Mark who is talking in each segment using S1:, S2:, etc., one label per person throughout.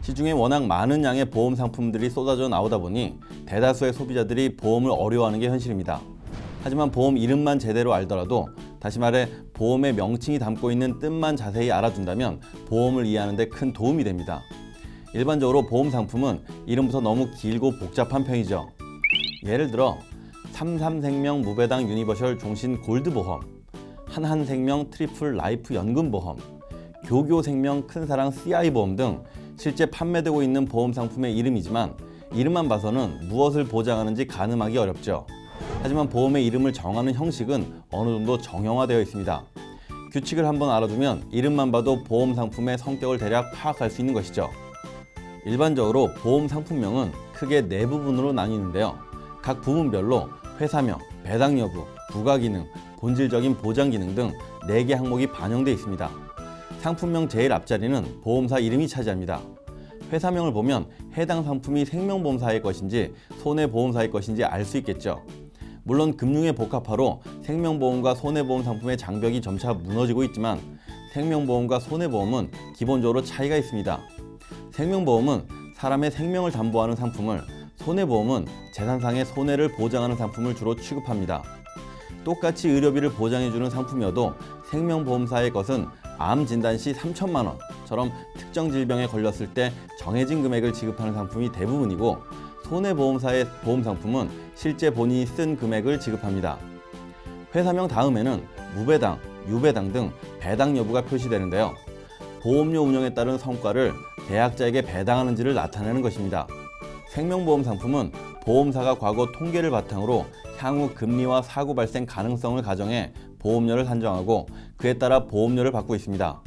S1: 시중에 워낙 많은 양의 보험 상품들이 쏟아져 나오다 보니 대다수의 소비자들이 보험을 어려워하는 게 현실입니다. 하지만 보험 이름만 제대로 알더라도, 다시 말해 보험의 명칭이 담고 있는 뜻만 자세히 알아둔다면 보험을 이해하는 데 큰 도움이 됩니다. 일반적으로 보험 상품은 이름부터 너무 길고 복잡한 편이죠. 예를 들어 삼삼생명 무배당 유니버셜 종신 골드보험, 한한생명 트리플 라이프 연금보험, 교교생명 큰사랑 CI보험 등 실제 판매되고 있는 보험 상품의 이름이지만 이름만 봐서는 무엇을 보장하는지 가늠하기 어렵죠. 하지만 보험의 이름을 정하는 형식은 어느 정도 정형화되어 있습니다. 규칙을 한번 알아두면 이름만 봐도 보험 상품의 성격을 대략 파악할 수 있는 것이죠. 일반적으로 보험 상품명은 크게 네 부분으로 나뉘는데요. 각 부분별로 회사명, 배당 여부, 부가기능, 본질적인 보장기능 등 4개 항목이 반영되어 있습니다. 상품명 제일 앞자리는 보험사 이름이 차지합니다. 회사명을 보면 해당 상품이 생명보험사의 것인지 손해보험사의 것인지 알 수 있겠죠. 물론 금융의 복합화로 생명보험과 손해보험 상품의 장벽이 점차 무너지고 있지만 생명보험과 손해보험은 기본적으로 차이가 있습니다. 생명보험은 사람의 생명을 담보하는 상품을, 손해보험은 재산상의 손해를 보장하는 상품을 주로 취급합니다. 똑같이 의료비를 보장해주는 상품이어도 생명보험사의 것은 암 진단 시 3천만 원처럼 특정 질병에 걸렸을 때 정해진 금액을 지급하는 상품이 대부분이고, 손해보험사의 보험 상품은 실제 본인이 쓴 금액을 지급합니다. 회사명 다음에는 무배당, 유배당 등 배당 여부가 표시되는데요. 보험료 운영에 따른 성과를 계약자에게 배당하는지를 나타내는 것입니다. 생명보험 상품은 보험사가 과거 통계를 바탕으로 향후 금리와 사고 발생 가능성을 가정해 보험료를 산정하고 그에 따라 보험료를 받고 있습니다.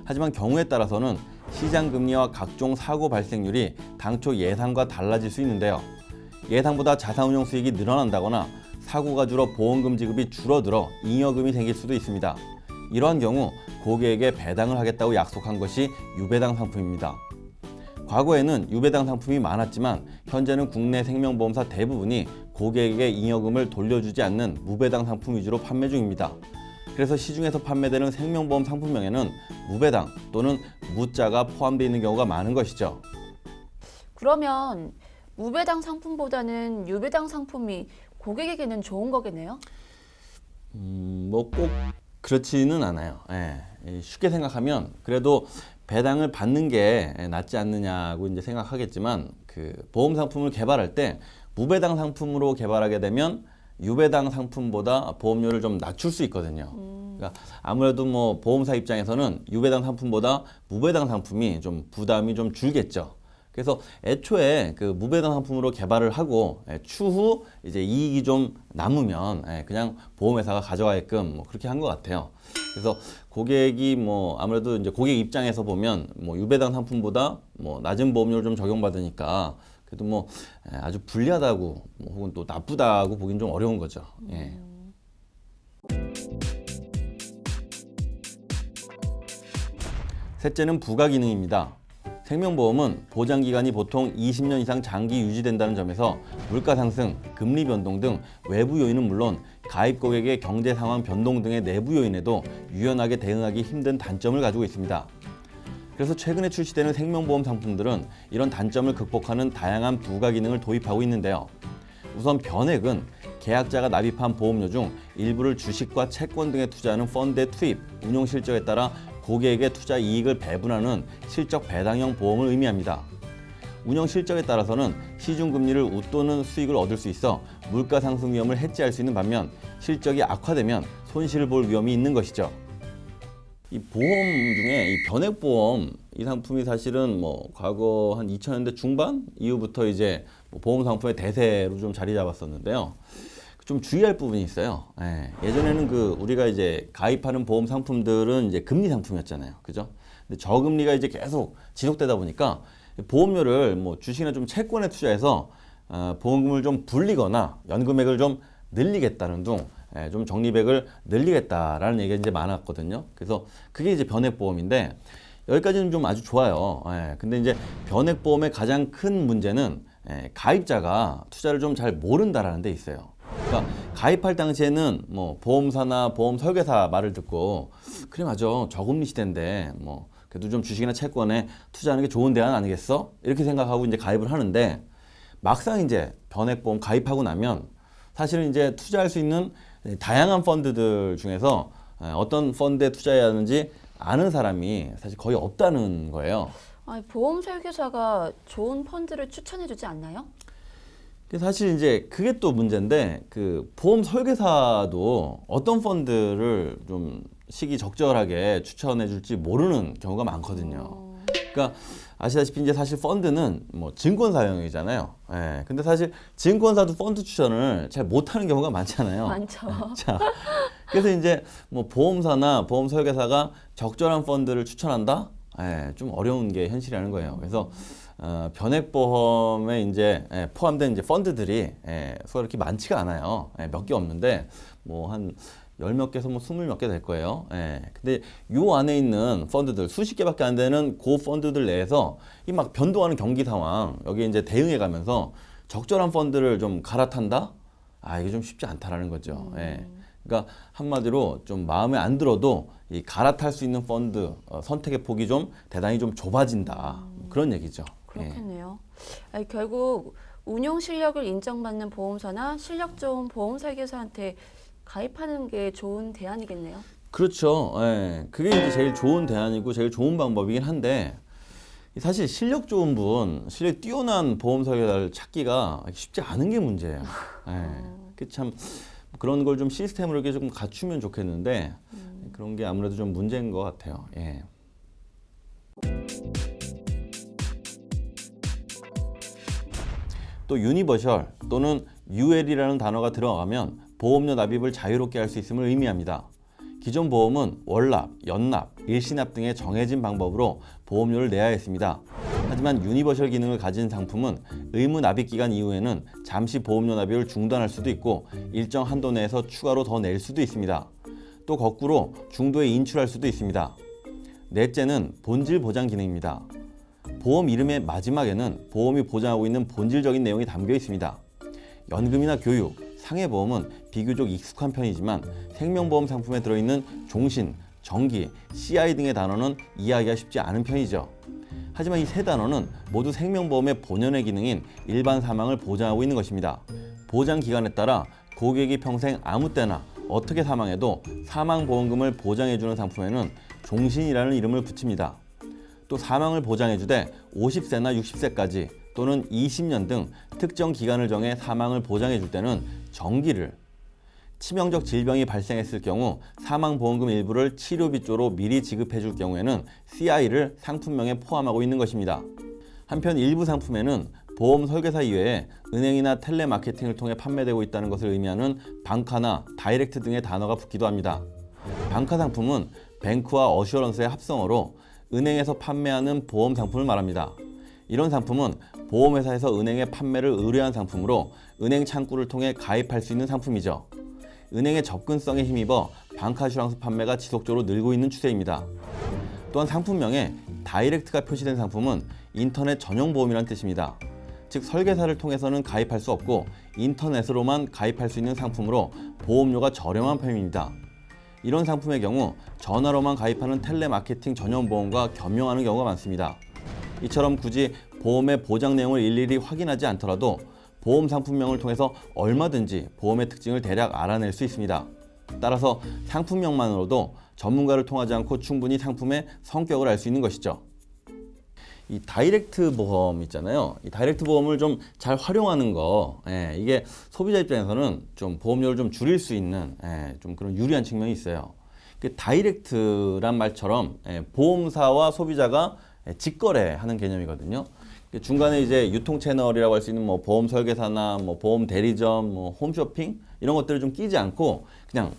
S1: 하지만 경우에 따라서는 시장 금리와 각종 사고 발생률이 당초 예상과 달라질 수 있는데요. 예상보다 자산운용 수익이 늘어난다거나 사고가 줄어 보험금 지급이 줄어들어 잉여금이 생길 수도 있습니다. 이러한 경우 고객에게 배당을 하겠다고 약속한 것이 유배당 상품입니다. 과거에는 유배당 상품이 많았지만 현재는 국내 생명보험사 대부분이 고객에게 잉여금을 돌려주지 않는 무배당 상품 위주로 판매 중입니다. 그래서 시중에서 판매되는 생명보험 상품명에는 무배당 또는 무자가 포함되어 있는 경우가 많은 것이죠.
S2: 그러면 무배당 상품보다는 유배당 상품이 고객에게는 좋은 거겠네요?
S1: 뭐 꼭 그렇지는 않아요. 쉽게 생각하면 그래도 배당을 받는 게 낫지 않느냐고 이제 생각하겠지만, 그 보험 상품을 개발할 때 무배당 상품으로 개발하게 되면 유배당 상품보다 보험료를 좀 낮출 수 있거든요. 그러니까 아무래도 뭐 보험사 입장에서는 유배당 상품보다 무배당 상품이 좀 부담이 좀 줄겠죠. 그래서 애초에 그 무배당 상품으로 개발을 하고 추후 이제 이익이 좀 남으면 그냥 보험회사가 가져가게끔 뭐 그렇게 한 것 같아요. 그래서 고객이 뭐 아무래도 이제 고객 입장에서 보면 뭐 유배당 상품보다 뭐 낮은 보험료를 좀 적용받으니까 그래도 뭐 아주 불리하다고 뭐 혹은 또 나쁘다고 보긴 좀 어려운 거죠. 예. 셋째는 부가기능입니다. 생명보험은 보장기간이 보통 20년 이상 장기 유지된다는 점에서 물가 상승, 금리 변동 등 외부 요인은 물론 가입 고객의 경제 상황 변동 등의 내부 요인에도 유연하게 대응하기 힘든 단점을 가지고 있습니다. 그래서 최근에 출시되는 생명보험 상품들은 이런 단점을 극복하는 다양한 부가기능을 도입하고 있는데요. 우선 변액은 계약자가 납입한 보험료 중 일부를 주식과 채권 등에 투자하는 펀드의 투입, 운용 실적에 따라 고객에게 투자 이익을 배분하는 실적 배당형 보험을 의미합니다. 운영 실적에 따라서는 시중금리를 웃도는 수익을 얻을 수 있어 물가 상승 위험을 해지할 수 있는 반면, 실적이 악화되면 손실을 볼 위험이 있는 것이죠. 이 보험 중에 이 변액보험, 이 상품이 사실은 뭐 과거 한 2000년대 중반 이후부터 이제 보험 상품의 대세로 좀 자리 잡았었는데요. 좀 주의할 부분이 있어요. 예전에는 그 우리가 이제 가입하는 보험 상품들은 이제 금리 상품이었잖아요. 그죠? 근데 저금리가 이제 계속 지속되다 보니까 보험료를 뭐 주식이나 좀 채권에 투자해서 보험금을 좀 불리거나 연금액을 좀 늘리겠다는 둥, 좀 적립액을 늘리겠다라는 얘기가 이제 많았거든요. 그래서 그게 이제 변액보험인데 여기까지는 좀 아주 좋아요. 근데 이제 변액보험의 가장 큰 문제는 가입자가 투자를 좀 잘 모른다라는 데 있어요. 그러니까 가입할 당시에는 뭐 보험사나 보험 설계사 말을 듣고 그래 맞아 저금리 시대인데 뭐 그래도 좀 주식이나 채권에 투자하는 게 좋은 대안 아니겠어? 이렇게 생각하고 이제 가입을 하는데 막상 이제 변액보험 가입하고 나면 사실은 이제 투자할 수 있는 다양한 펀드들 중에서 어떤 펀드에 투자해야 하는지 아는 사람이 사실 거의 없다는 거예요.
S2: 아니, 보험 설계사가 좋은 펀드를 추천해주지 않나요?
S1: 사실 이제 그게 또 문제인데 그 보험 설계사도 어떤 펀드를 좀 시기 적절하게 추천해 줄지 모르는 경우가 많거든요. 그러니까 아시다시피 이제 사실 펀드는 뭐 증권사용이잖아요. 예. 근데 사실 증권사도 펀드 추천을 잘 못하는 경우가 많잖아요.
S2: 많죠.
S1: 자, 그래서 이제 뭐 보험사나 보험 설계사가 적절한 펀드를 추천한다? 예, 좀 어려운 게 현실이라는 거예요. 그래서 변액보험에 이제 포함된 이제 펀드들이 수가 그렇게 많지가 않아요. 몇 개 없는데 뭐 한 10몇 개에서 뭐 20몇 개 될 거예요. 근데 요 안에 있는 펀드들 수십 개밖에 안 되는 그 펀드들 내에서 이 막 변동하는 경기 상황 여기에 이제 대응해 가면서 적절한 펀드를 좀 갈아탄다? 아, 이게 좀 쉽지 않다라는 거죠. 그러니까 한마디로 좀 마음에 안 들어도 이 갈아탈 수 있는 펀드 선택의 폭이 좀 대단히 좀 좁아진다. 그런 얘기죠.
S2: 그렇겠네요. 아니, 결국 운용 실력을 인정받는 보험사나 실력 좋은 보험 설계사한테 가입하는 게 좋은 대안이겠네요.
S1: 그렇죠. 그게 이제 제일 좋은 대안이고 제일 좋은 방법이긴 한데 사실 실력 좋은 분, 실력 뛰어난 보험 설계사를 찾기가 쉽지 않은 게 문제예요. 그 참 그런 걸 좀 시스템으로 이렇게 좀 갖추면 좋겠는데 그런 게 아무래도 좀 문제인 것 같아요. 또 유니버셜 또는 UL이라는 단어가 들어가면 보험료 납입을 자유롭게 할 수 있음을 의미합니다. 기존 보험은 월납, 연납, 일시납 등의 정해진 방법으로 보험료를 내야 했습니다. 하지만 유니버셜 기능을 가진 상품은 의무 납입 기간 이후에는 잠시 보험료 납입을 중단할 수도 있고 일정 한도 내에서 추가로 더 낼 수도 있습니다. 또 거꾸로 중도에 인출할 수도 있습니다. 넷째는 본질 보장 기능입니다. 보험 이름의 마지막에는 보험이 보장하고 있는 본질적인 내용이 담겨 있습니다. 연금이나 교육, 상해보험은 비교적 익숙한 편이지만 생명보험 상품에 들어있는 종신, 정기, CI 등의 단어는 이해하기가 쉽지 않은 편이죠. 하지만 이 세 단어는 모두 생명보험의 본연의 기능인 일반 사망을 보장하고 있는 것입니다. 보장 기간에 따라 고객이 평생 아무 때나 어떻게 사망해도 사망보험금을 보장해주는 상품에는 종신이라는 이름을 붙입니다. 또 사망을 보장해주되 50세나 60세까지 또는 20년 등 특정 기간을 정해 사망을 보장해줄 때는 정기를, 치명적 질병이 발생했을 경우 사망보험금 일부를 치료비 쪽으로 미리 지급해줄 경우에는 CI를 상품명에 포함하고 있는 것입니다. 한편 일부 상품에는 보험 설계사 이외에 은행이나 텔레마케팅을 통해 판매되고 있다는 것을 의미하는 방카나 다이렉트 등의 단어가 붙기도 합니다. 방카 상품은 뱅크와 어슈어런스의 합성어로 은행에서 판매하는 보험 상품을 말합니다. 이런 상품은 보험회사에서 은행에 판매를 의뢰한 상품으로 은행 창구를 통해 가입할 수 있는 상품이죠. 은행의 접근성에 힘입어 방카슈랑스 판매가 지속적으로 늘고 있는 추세입니다. 또한 상품명에 다이렉트가 표시된 상품은 인터넷 전용 보험이라는 뜻입니다. 즉 설계사를 통해서는 가입할 수 없고 인터넷으로만 가입할 수 있는 상품으로 보험료가 저렴한 편입니다. 이런 상품의 경우 전화로만 가입하는 텔레마케팅 전용 보험과 겸용하는 경우가 많습니다. 이처럼 굳이 보험의 보장 내용을 일일이 확인하지 않더라도 보험 상품명을 통해서 얼마든지 보험의 특징을 대략 알아낼 수 있습니다. 따라서 상품명만으로도 전문가를 통하지 않고 충분히 상품의 성격을 알 수 있는 것이죠. 이 다이렉트 보험 있잖아요. 이 다이렉트 보험을 좀 잘 활용하는 거, 이게 소비자 입장에서는 좀 보험료를 좀 줄일 수 있는 좀 그런 유리한 측면이 있어요. 그 다이렉트란 말처럼 보험사와 소비자가 직거래하는 개념이거든요. 중간에 이제 유통 채널이라고 할 수 있는 뭐 보험 설계사나 뭐 보험 대리점, 뭐 홈쇼핑 이런 것들을 좀 끼지 않고 그냥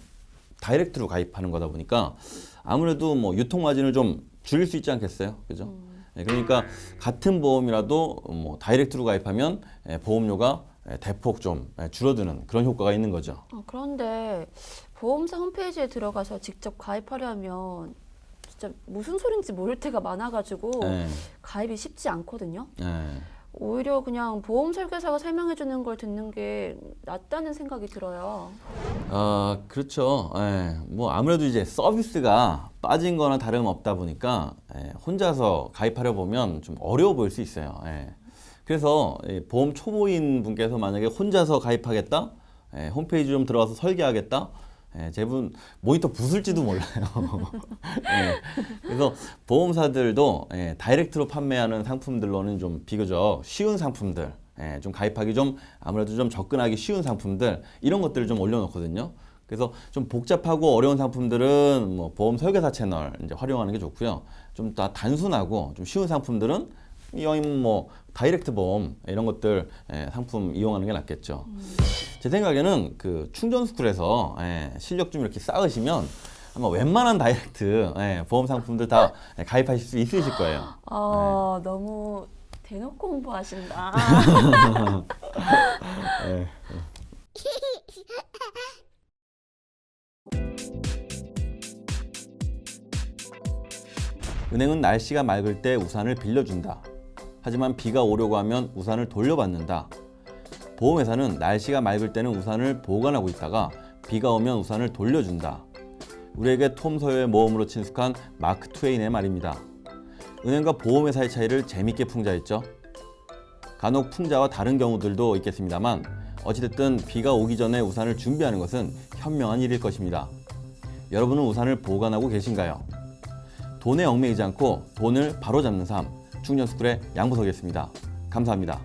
S1: 다이렉트로 가입하는 거다 보니까 아무래도 뭐 유통 마진을 좀 줄일 수 있지 않겠어요, 그죠? 그러니까 같은 보험이라도 뭐 다이렉트로 가입하면 보험료가 대폭 좀 줄어드는 그런 효과가 있는 거죠.
S2: 그런데 보험사 홈페이지에 들어가서 직접 가입하려면 진짜 무슨 소린지 모를 때가 많아가지고 가입이 쉽지 않거든요. 오히려 그냥 보험 설계사가 설명해 주는 걸 듣는 게 낫다는 생각이 들어요.
S1: 아, 그렇죠. 예, 뭐 아무래도 이제 서비스가 빠진 거나 다름없다 보니까 혼자서 가입하려 보면 좀 어려워 보일 수 있어요. 그래서 보험 초보인 분께서 만약에 혼자서 가입하겠다, 홈페이지 좀 들어가서 설계하겠다, 제분 모니터 부술지도 몰라요. 그래서 보험사들도 다이렉트로 판매하는 상품들로는 좀 비교적 쉬운 상품들, 좀 가입하기 좀 아무래도 좀 접근하기 쉬운 상품들 이런 것들을 좀 올려놓거든요. 그래서 좀 복잡하고 어려운 상품들은 뭐 보험 설계사 채널 이제 활용하는 게 좋고요. 좀 더 단순하고 좀 쉬운 상품들은 이왕이면 뭐 다이렉트 보험 이런 것들 상품 이용하는 게 낫겠죠. 제 생각에는 그 충전스쿨에서 실력 좀 이렇게 쌓으시면 아마 웬만한 다이렉트 보험 상품들 다 가입하실 수 있으실 거예요.
S2: 너무 대놓고 공부하신다.
S1: 은행은 날씨가 맑을 때 우산을 빌려준다. 하지만 비가 오려고 하면 우산을 돌려받는다. 보험회사는 날씨가 맑을 때는 우산을 보관하고 있다가 비가 오면 우산을 돌려준다. 우리에게 톰 소여의 모험으로 친숙한 마크 트웨인의 말입니다. 은행과 보험회사의 차이를 재밌게 풍자했죠. 간혹 풍자와 다른 경우들도 있겠습니다만 어찌됐든 비가 오기 전에 우산을 준비하는 것은 현명한 일일 것입니다. 여러분은 우산을 보관하고 계신가요? 돈에 얽매이지 않고 돈을 바로잡는 삶, 충전스쿨의 양보석이었습니다. 감사합니다.